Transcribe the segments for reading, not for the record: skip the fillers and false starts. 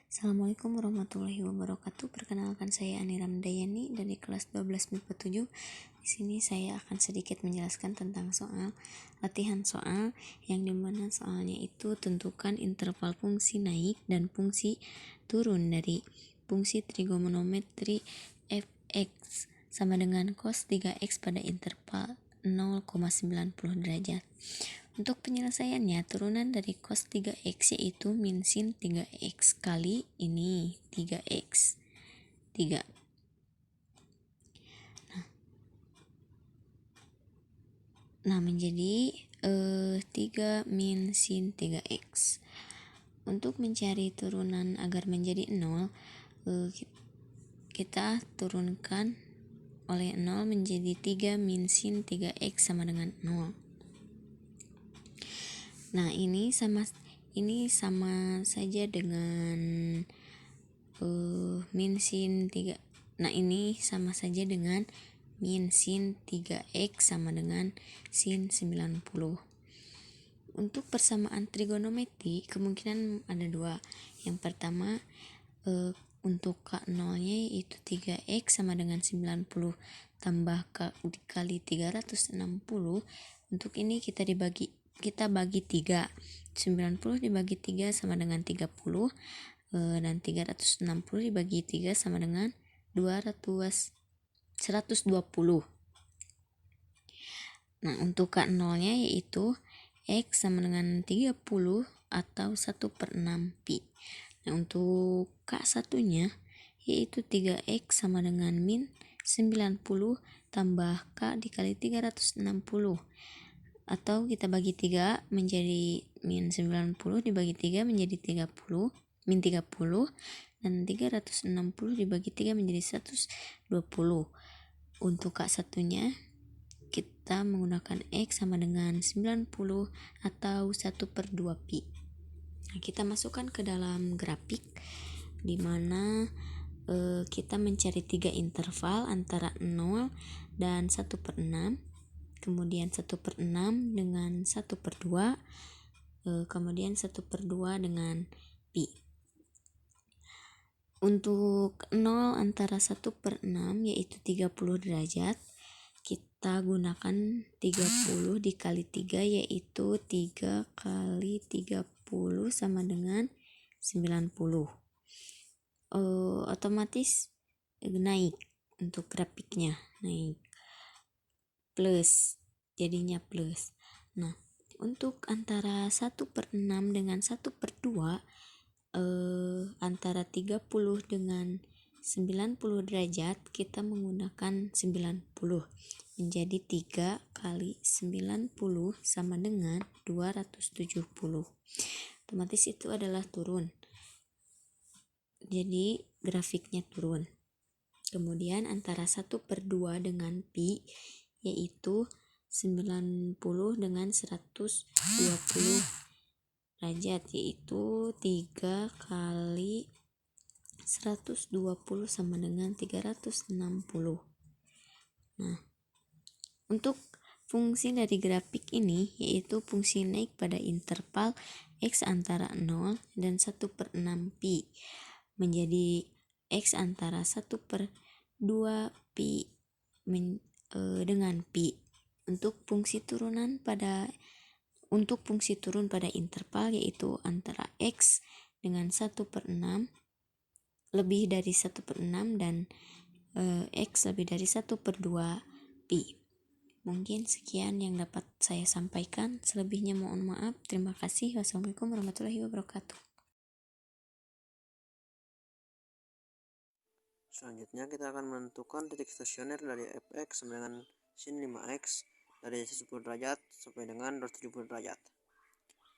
Assalamualaikum warahmatullahi wabarakatuh. Perkenalkan, saya Anira Mendayani dari kelas 12 MIPA 7. Di sini saya akan sedikit menjelaskan tentang latihan soal yang dimana soalnya itu tentukan interval fungsi naik dan fungsi turun dari fungsi trigonometri f(x) sama dengan cos 3x pada interval 0,90 derajat. Untuk penyelesaiannya, turunan dari cos 3x yaitu min sin 3x kali ini 3x 3. Nah, menjadi 3 min sin 3x. Untuk mencari turunan agar menjadi 0, kita turunkan oleh 0 menjadi 3 min sin 3x sama dengan 0. Nah, ini sama saja dengan min sin 3. Nah, ini sama saja dengan min sin 3x sama dengan sin 90. Untuk persamaan trigonometri kemungkinan ada dua. Yang pertama, untuk K0-nya yaitu 3x sama dengan 90 tambah K dikali 360. Untuk ini kita bagi 3. 90 dibagi 3 sama dengan 30, dan 360 dibagi 3 sama dengan 120. Nah, untuk K0-nya yaitu X sama dengan 30 atau 1/6 pi. Nah, untuk K1-nya yaitu 3x sama dengan min 90 tambah K dikali 360. Atau kita bagi 3 menjadi min 90 dibagi 3 menjadi 30, min 30, dan 360 dibagi 3 menjadi 120. Untuk K1-nya kita menggunakan X sama dengan 90 atau 1/2 pi. Nah, kita masukkan ke dalam grafik di mana kita mencari 3 interval antara 0 dan 1/6. Kemudian 1/6 dengan 1/2, kemudian 1/2 dengan pi. Untuk 0 antara 1/6 yaitu 30 derajat, kita gunakan 30 dikali 3 yaitu 3 kali 30 sama dengan 90. Otomatis naik, untuk grafiknya naik plus, jadinya plus. Nah, untuk antara 1/6 dengan 1/2, antara 30 dengan 90 derajat kita menggunakan 90, menjadi 3 kali 90 sama dengan 270. Otomatis itu adalah turun, jadi grafiknya turun. Kemudian antara 1/2 dengan pi yaitu 90 dengan 120 derajat, yaitu 3 kali 120 sama dengan 360. Nah, untuk fungsi dari grafik ini yaitu fungsi naik pada interval x antara 0 dan 1/6 pi menjadi x antara 1/2 pi dengan pi. Untuk fungsi turun pada interval yaitu antara x dengan 1/6 lebih dari 1/6 dan x lebih dari 1/2 pi. Mungkin sekian yang dapat saya sampaikan. Selebihnya mohon maaf. Terima kasih. Wassalamualaikum warahmatullahi wabarakatuh. Selanjutnya kita akan menentukan titik stasioner dari fx sama dengan sin 5x dari 10 derajat sampai dengan 270 derajat.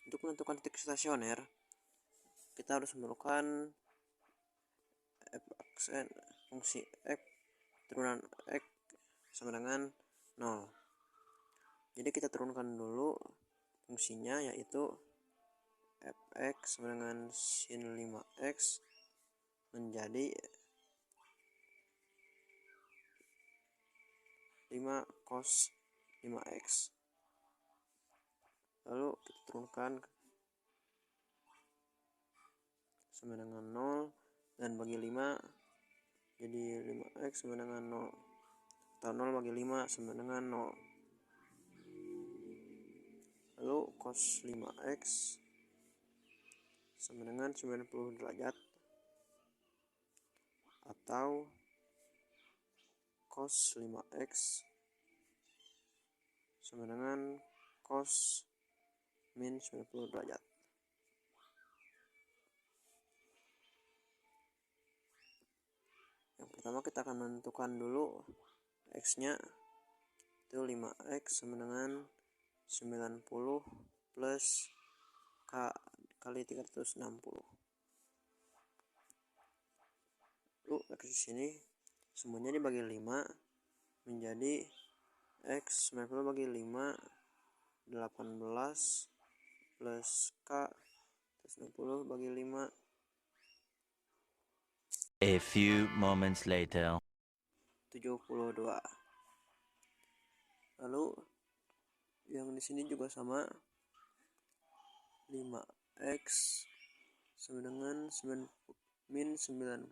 Untuk menentukan titik stasioner, kita harus memerlukan fx fungsi x turunan x sama dengan 0. Jadi kita turunkan dulu fungsinya, yaitu fx sama dengan sin 5x menjadi 5 cos 5x. Lalu kita turunkan sama dengan 0, dan bagi 5 jadi 5x sama dengan 0, atau 0 bagi 5 sama dengan 0. Lalu cos 5x sama dengan 90 derajat, atau cos 5x sama dengan cos min 90 derajat. Yang pertama kita akan menentukan dulu x nya, itu 5x sama dengan 90 plus k kali 360. Lalu x di sini semuanya dibagi 5 menjadi x 90 bagi 5 18 plus k 90 bagi 5 A few moments later. 72. Lalu yang di sini juga sama, 5x sama dengan min 90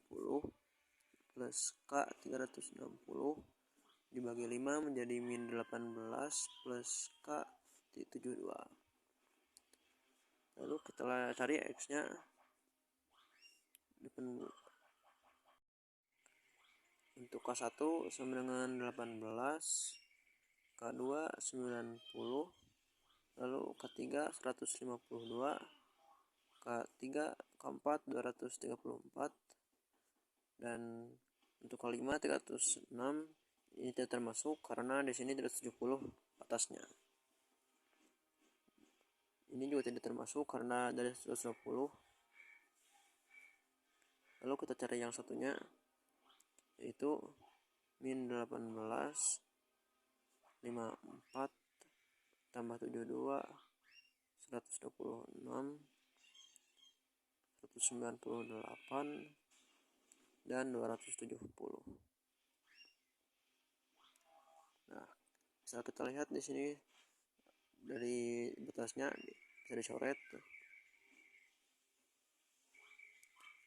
plus k 360 dibagi 5 menjadi min 18 plus k 72. Lalu kita cari x nya. Untuk K1 sama dengan 18, K2 90, lalu K3 152, K3 K4 234, dan untuk K5 306. Ini tidak termasuk karena di sini 370 atasnya. Ini juga tidak termasuk karena dari 120. Lalu kita cari yang satunya, yaitu min 18 54 tambah 72 126 198 dan 270. Nah, bisa kita lihat di sini dari batasnya bisa dicoret.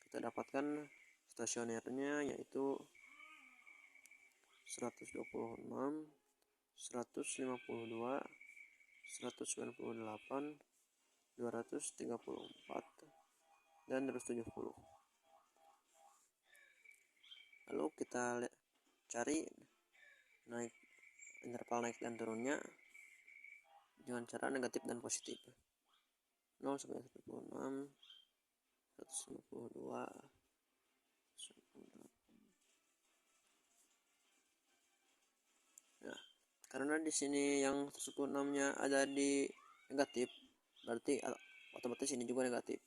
Kita dapatkan stasionernya yaitu 126, 152, 198, 234, dan 270. Lalu kita cari interval naik dan turunnya dengan cara negatif dan positif. 0 sampai 156, 152, karena di sini yang 106-nya ada di negatif, berarti otomatis ini juga negatif.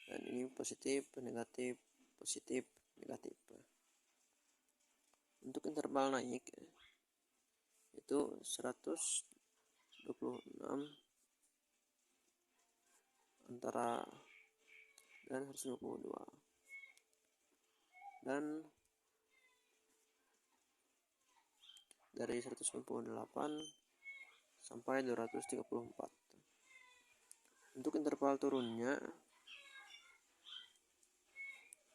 Dan ini positif, negatif, positif, negatif. Untuk interval naik itu 126 antara dan 152. Dan dari 198 sampai 234. Untuk interval turunnya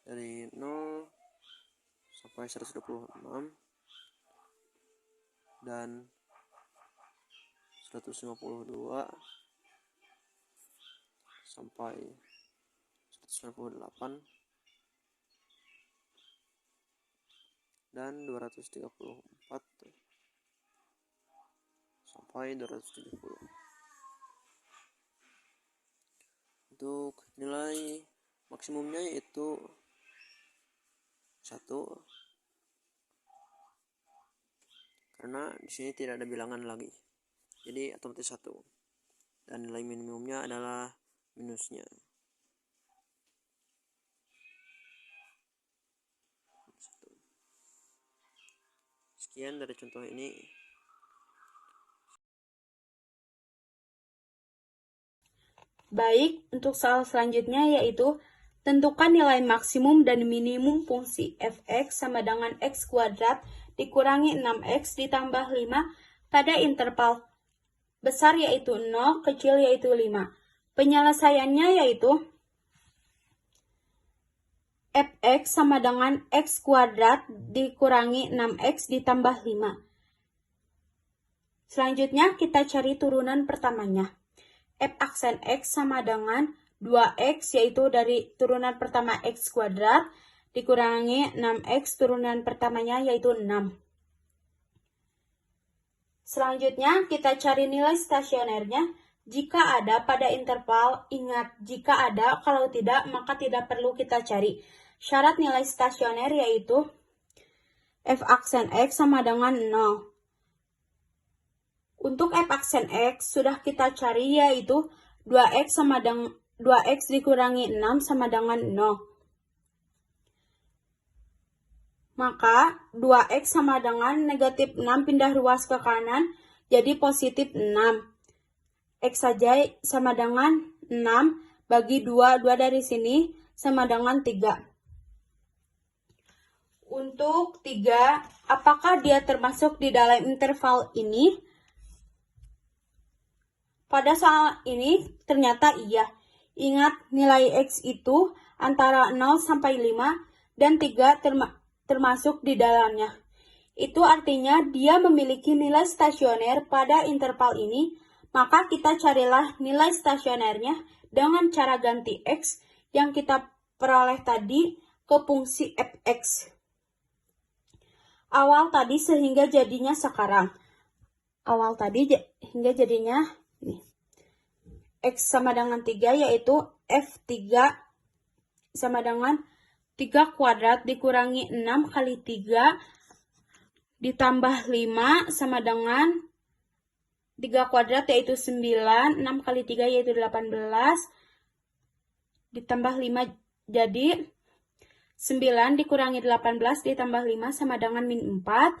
dari 0 sampai 126 dan 152 sampai 198 dan 234 sampai 270. Untuk nilai maksimumnya yaitu 1, karena di sini tidak ada bilangan lagi, jadi otomatis 1. Dan nilai minimumnya adalah minusnya. Sekian dari contoh ini. Baik, untuk soal selanjutnya yaitu tentukan nilai maksimum dan minimum fungsi f(x) sama dengan x kuadrat dikurangi 6x ditambah 5 pada interval besar yaitu 0, kecil yaitu 5. Penyelesaiannya yaitu fx sama dengan x kuadrat dikurangi 6x ditambah 5. Selanjutnya kita cari turunan pertamanya. F aksen x sama dengan 2x, yaitu dari turunan pertama x kuadrat dikurangi 6x turunan pertamanya yaitu 6. Selanjutnya kita cari nilai stasionernya. Jika ada pada interval, ingat jika ada, kalau tidak maka tidak perlu kita cari. Syarat nilai stasioner yaitu f aksen x sama dengan 0. Untuk f aksen x sudah kita cari yaitu 2x sama dengan 2x dikurangi 6 sama dengan 0. Maka 2x sama dengan negatif 6 pindah ruas ke kanan jadi positif 6. X saja sama dengan 6 bagi 2 dari sini sama dengan 3. Untuk 3, apakah dia termasuk di dalam interval ini? Pada soal ini ternyata iya. Ingat nilai X itu antara 0 sampai 5 dan 3 termasuk di dalamnya. Itu artinya dia memiliki nilai stasioner pada interval ini, maka kita carilah nilai stasionernya dengan cara ganti X yang kita peroleh tadi ke fungsi fx. Awal tadi sehingga jadinya sekarang. Awal tadi hingga jadinya nih. X sama dengan 3 yaitu F3 sama dengan 3 kuadrat dikurangi 6 kali 3 ditambah 5 sama dengan 3 kuadrat yaitu 9, 6 kali 3 yaitu 18, ditambah 5 jadi 9 dikurangi 18 ditambah 5 sama dengan min 4.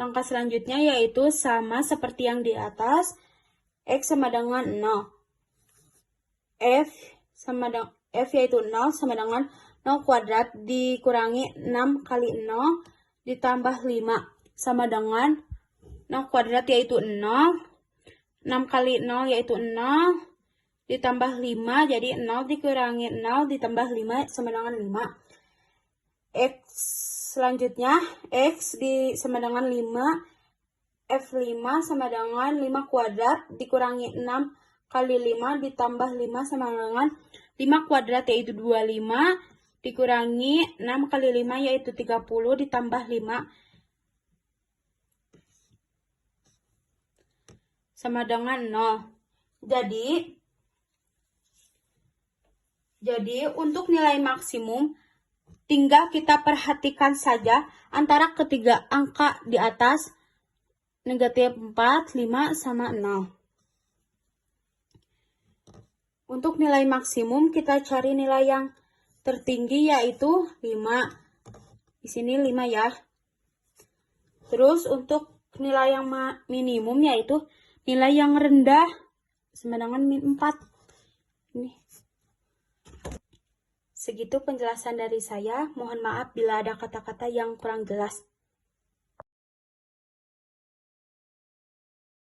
Langkah selanjutnya yaitu sama seperti yang di atas, X sama dengan 0. F yaitu 0 sama dengan 0 kuadrat dikurangi 6 kali 0 ditambah 5 sama dengan 0 kuadrat yaitu 0. 6 kali 0 yaitu 0 ditambah 5 jadi 0 dikurangi 0 ditambah 5 sama dengan 5. X selanjutnya X sama dengan 5. F5 sama dengan 5 kuadrat dikurangi 6 kali 5 ditambah 5 sama dengan 5 kuadrat yaitu 25 dikurangi 6 kali 5 yaitu 30 ditambah 5 sama dengan 0. Jadi untuk nilai maksimum tinggal kita perhatikan saja antara ketiga angka di atas negatif 4, 5, sama 0. Untuk nilai maksimum kita cari nilai yang tertinggi yaitu 5. Di sini 5 ya. Terus untuk nilai yang minimum yaitu nilai yang rendah sama dengan min 4. Ini. Segitu penjelasan dari saya. Mohon maaf bila ada kata-kata yang kurang jelas.